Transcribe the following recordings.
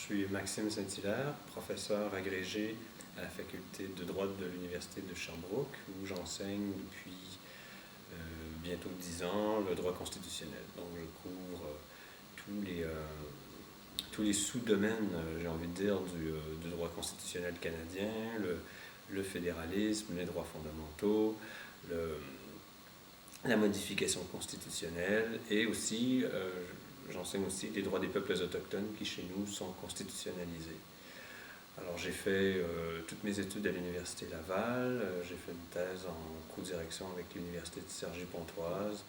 suis Maxime Saint-Hilaire, professeur agrégé à la faculté de droit de l'Université de Sherbrooke, où j'enseigne depuis bientôt 10 ans le droit constitutionnel. Donc je couvre tous les sous-domaines, j'ai envie de dire, du droit constitutionnel canadien, le fédéralisme, les droits fondamentaux, la modification constitutionnelle et aussi, j'enseigne aussi les droits des peuples autochtones qui chez nous sont constitutionnalisés. Alors j'ai fait toutes mes études à l'Université Laval, j'ai fait une thèse en co-direction avec l'Université de Cergy-Pontoise.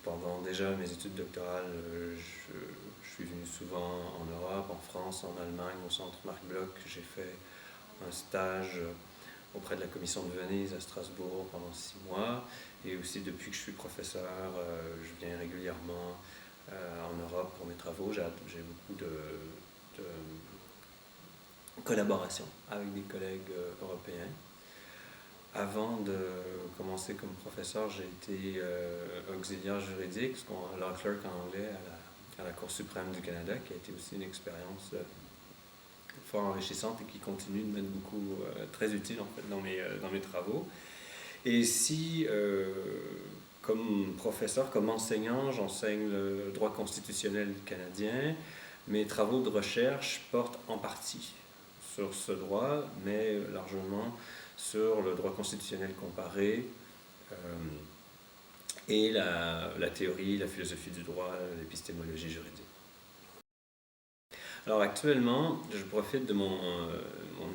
Pendant déjà mes études doctorales, je suis venu souvent en Europe, en France, en Allemagne, au Centre Marc Bloch. J'ai fait un stage auprès de la Commission de Venise à Strasbourg pendant 6 mois. Et aussi, depuis que je suis professeur, je viens régulièrement en Europe pour mes travaux. J'ai beaucoup de collaboration avec des collègues européens. Avant de commencer comme professeur, j'ai été auxiliaire juridique, law clerk en anglais, à la Cour suprême du Canada, qui a été aussi une expérience fort enrichissante et qui continue de m'être beaucoup très utile en fait, dans mes travaux. Et ici, comme professeur, comme enseignant, j'enseigne le droit constitutionnel canadien. Mes travaux de recherche portent en partie sur ce droit, mais largement sur le droit constitutionnel comparé et la théorie, la philosophie du droit, l'épistémologie juridique. Alors actuellement, je profite de mon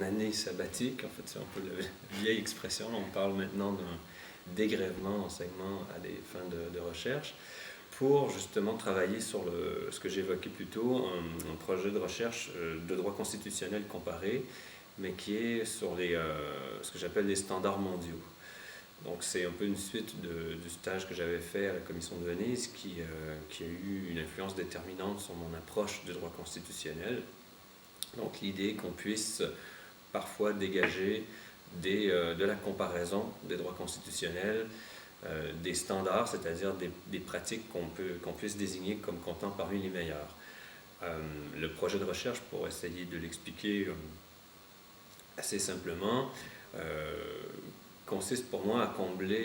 année sabbatique, en fait c'est un peu la vieille expression, on parle maintenant d'un dégrèvement enseignement à des fins de recherche, pour justement travailler sur ce que j'évoquais plus tôt, un projet de recherche de droit constitutionnel comparé, mais qui est sur ce que j'appelle les standards mondiaux. Donc c'est un peu une suite du stage que j'avais fait à la Commission de Venise qui a eu une influence déterminante sur mon approche du droit constitutionnel. Donc l'idée qu'on puisse parfois dégager de la comparaison des droits constitutionnels, des standards, c'est-à-dire des pratiques qu'on puisse désigner comme comptant parmi les meilleures. Le projet de recherche, pour essayer de l'expliquer assez simplement, consiste pour moi à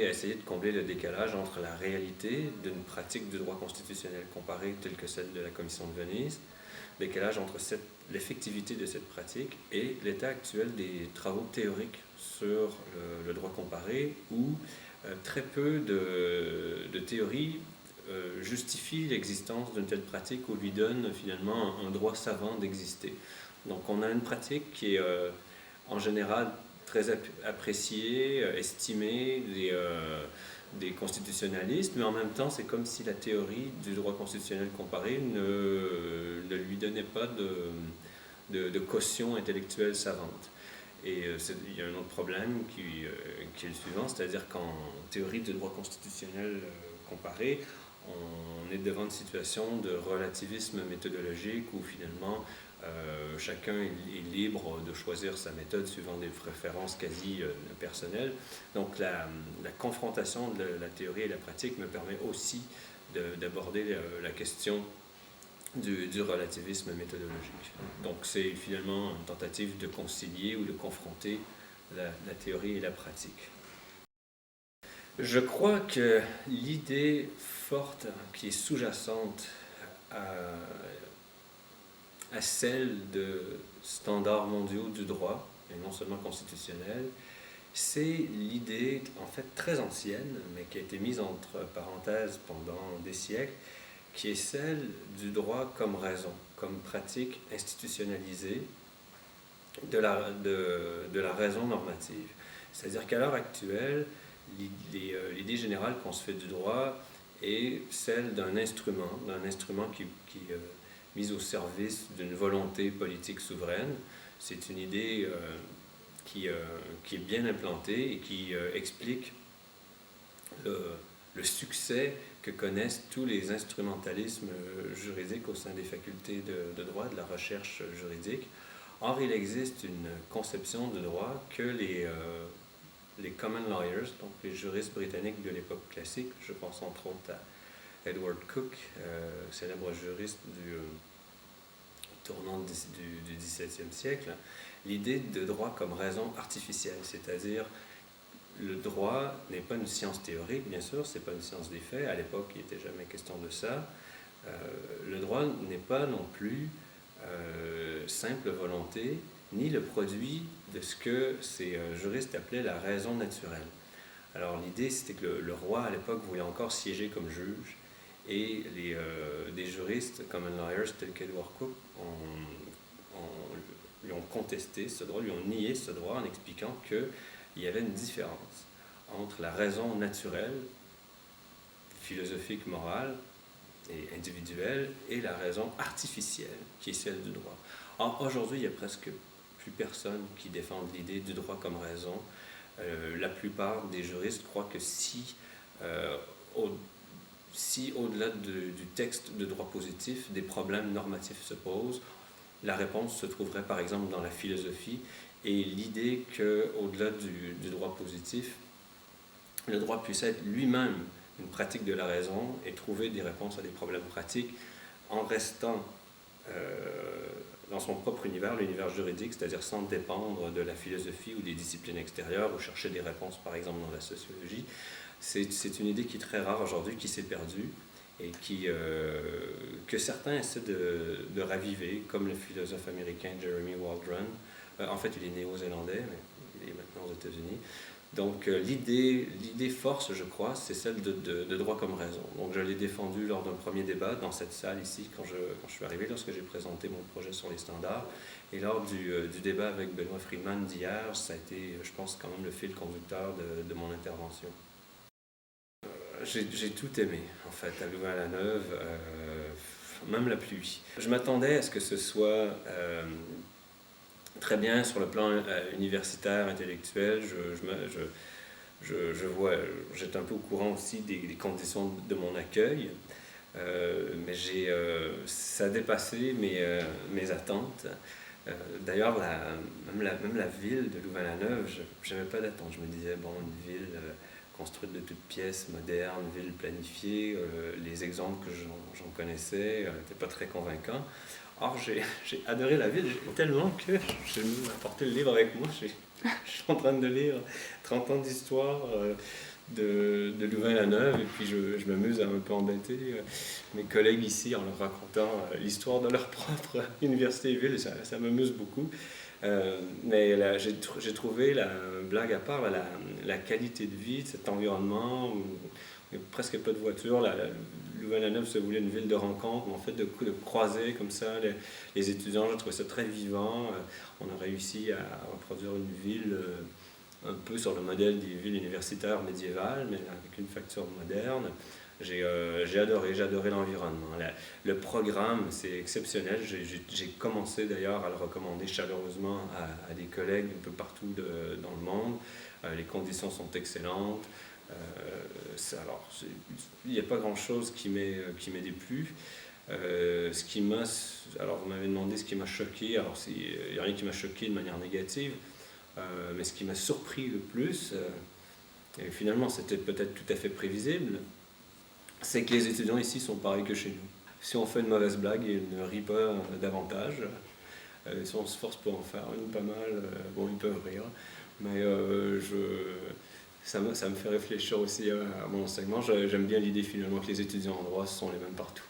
essayer de combler le décalage entre la réalité d'une pratique du droit constitutionnel comparé telle que celle de la Commission de Venise, décalage entre l'effectivité de cette pratique et l'état actuel des travaux théoriques sur le droit comparé, où très peu de théories justifient l'existence d'une telle pratique ou lui donnent finalement un droit savant d'exister. Donc on a une pratique qui est en général très appréciée, estimée des constitutionnalistes, mais en même temps, c'est comme si la théorie du droit constitutionnel comparé ne lui donnait pas de caution intellectuelle savante. Et il y a un autre problème qui est le suivant, c'est-à-dire qu'en théorie du droit constitutionnel comparé, on est devant une situation de relativisme méthodologique où finalement chacun est libre de choisir sa méthode suivant des préférences quasi personnelles. Donc la confrontation de la théorie et la pratique me permet aussi d'aborder la question du relativisme méthodologique. Donc c'est finalement une tentative de concilier ou de confronter la théorie et la pratique. Je crois que l'idée forte qui est sous-jacente à celle de standards mondiaux du droit, et non seulement constitutionnels, c'est l'idée, en fait, très ancienne, mais qui a été mise entre parenthèses pendant des siècles, qui est celle du droit comme raison, comme pratique institutionnalisée de la raison normative. C'est-à-dire qu'à l'heure actuelle, l'idée générale qu'on se fait du droit est celle d'un instrument qui est mis au service d'une volonté politique souveraine. C'est une idée qui est bien implantée et qui explique le succès que connaissent tous les instrumentalismes juridiques au sein des facultés de droit, de la recherche juridique. Or, il existe une conception de droit que les common lawyers, donc les juristes britanniques de l'époque classique, je pense entre autres à Edward Cook, célèbre juriste tournant du XVIIe siècle, l'idée de droit comme raison artificielle, c'est-à-dire le droit n'est pas une science théorique, bien sûr, c'est pas une science des faits, à l'époque il n'était jamais question de ça. Le droit n'est pas non plus simple volonté, ni le produit de ce que ces juristes appelaient la raison naturelle. Alors l'idée c'était que le roi à l'époque voulait encore siéger comme juge, et des juristes, common lawyers tels qu'Edward Cook, lui ont contesté ce droit, lui ont nié ce droit en expliquant qu'il y avait une différence entre la raison naturelle, philosophique, morale et individuelle, et la raison artificielle, qui est celle du droit. Or, aujourd'hui, il n'y a presque plus personne qui défende l'idée du droit comme raison. La plupart des juristes croient que si au-delà du texte de droit positif, des problèmes normatifs se posent, la réponse se trouverait par exemple dans la philosophie, et l'idée qu'au-delà du droit positif, le droit puisse être lui-même une pratique de la raison et trouver des réponses à des problèmes pratiques en restant dans son propre univers, l'univers juridique, c'est-à-dire sans dépendre de la philosophie ou des disciplines extérieures ou chercher des réponses par exemple dans la sociologie. C'est une idée qui est très rare aujourd'hui, qui s'est perdue et que certains essaient de raviver, comme le philosophe américain Jeremy Waldron. En fait, il est néo-zélandais, mais il est maintenant aux États-Unis. Donc l'idée force, je crois, c'est celle de droit comme raison. Donc je l'ai défendue lors d'un premier débat dans cette salle ici, quand je suis arrivé, lorsque j'ai présenté mon projet sur les standards. Et lors du débat avec Benoît Friedman d'hier, ça a été, je pense, quand même le fil conducteur de mon intervention. J'ai tout aimé, en fait, à Louvain-la-Neuve, même la pluie. Je m'attendais à ce que ce soit très bien sur le plan universitaire, intellectuel. J'étais un peu au courant aussi des conditions de mon accueil, mais ça a dépassé mes attentes. D'ailleurs, même la ville de Louvain-la-Neuve, je n'avais pas d'attente. Je me disais, bon, une ville construite de toutes pièces, moderne, ville planifiée, les exemples que j'en connaissais n'étaient pas très convaincants. Or, j'ai adoré la ville tellement que j'ai apporté le livre avec moi. Je suis en train de lire 30 ans d'histoire de Louvain-la-Neuve, et puis je m'amuse à un peu embêter mes collègues ici en leur racontant l'histoire de leur propre université et ville. Ça m'amuse beaucoup. Mais j'ai trouvé, blague à part, la qualité de vie de cet environnement où il n'y a presque pas de voitures. Louvain-la-Neuve se voulait une ville de rencontre, mais en fait de croiser comme ça les étudiants. J'ai trouvé ça très vivant. On a réussi à reproduire une ville un peu sur le modèle des villes universitaires médiévales, mais avec une facture moderne. J'ai adoré l'environnement. Le programme, c'est exceptionnel. J'ai commencé d'ailleurs à le recommander chaleureusement à des collègues un peu partout dans le monde. Les conditions sont excellentes. Il n'y a pas grand-chose qui m'ait déplu. Alors vous m'avez demandé ce qui m'a choqué. Alors il n'y a rien qui m'a choqué de manière négative, mais ce qui m'a surpris le plus, et finalement c'était peut-être tout à fait prévisible, c'est que les étudiants ici sont pareils que chez nous. Si on fait une mauvaise blague, ils ne rient pas davantage. Si on se force pour en faire une pas mal, bon, ils peuvent rire. Mais ça me fait réfléchir aussi à mon enseignement. J'aime bien l'idée finalement que les étudiants en droit sont les mêmes partout.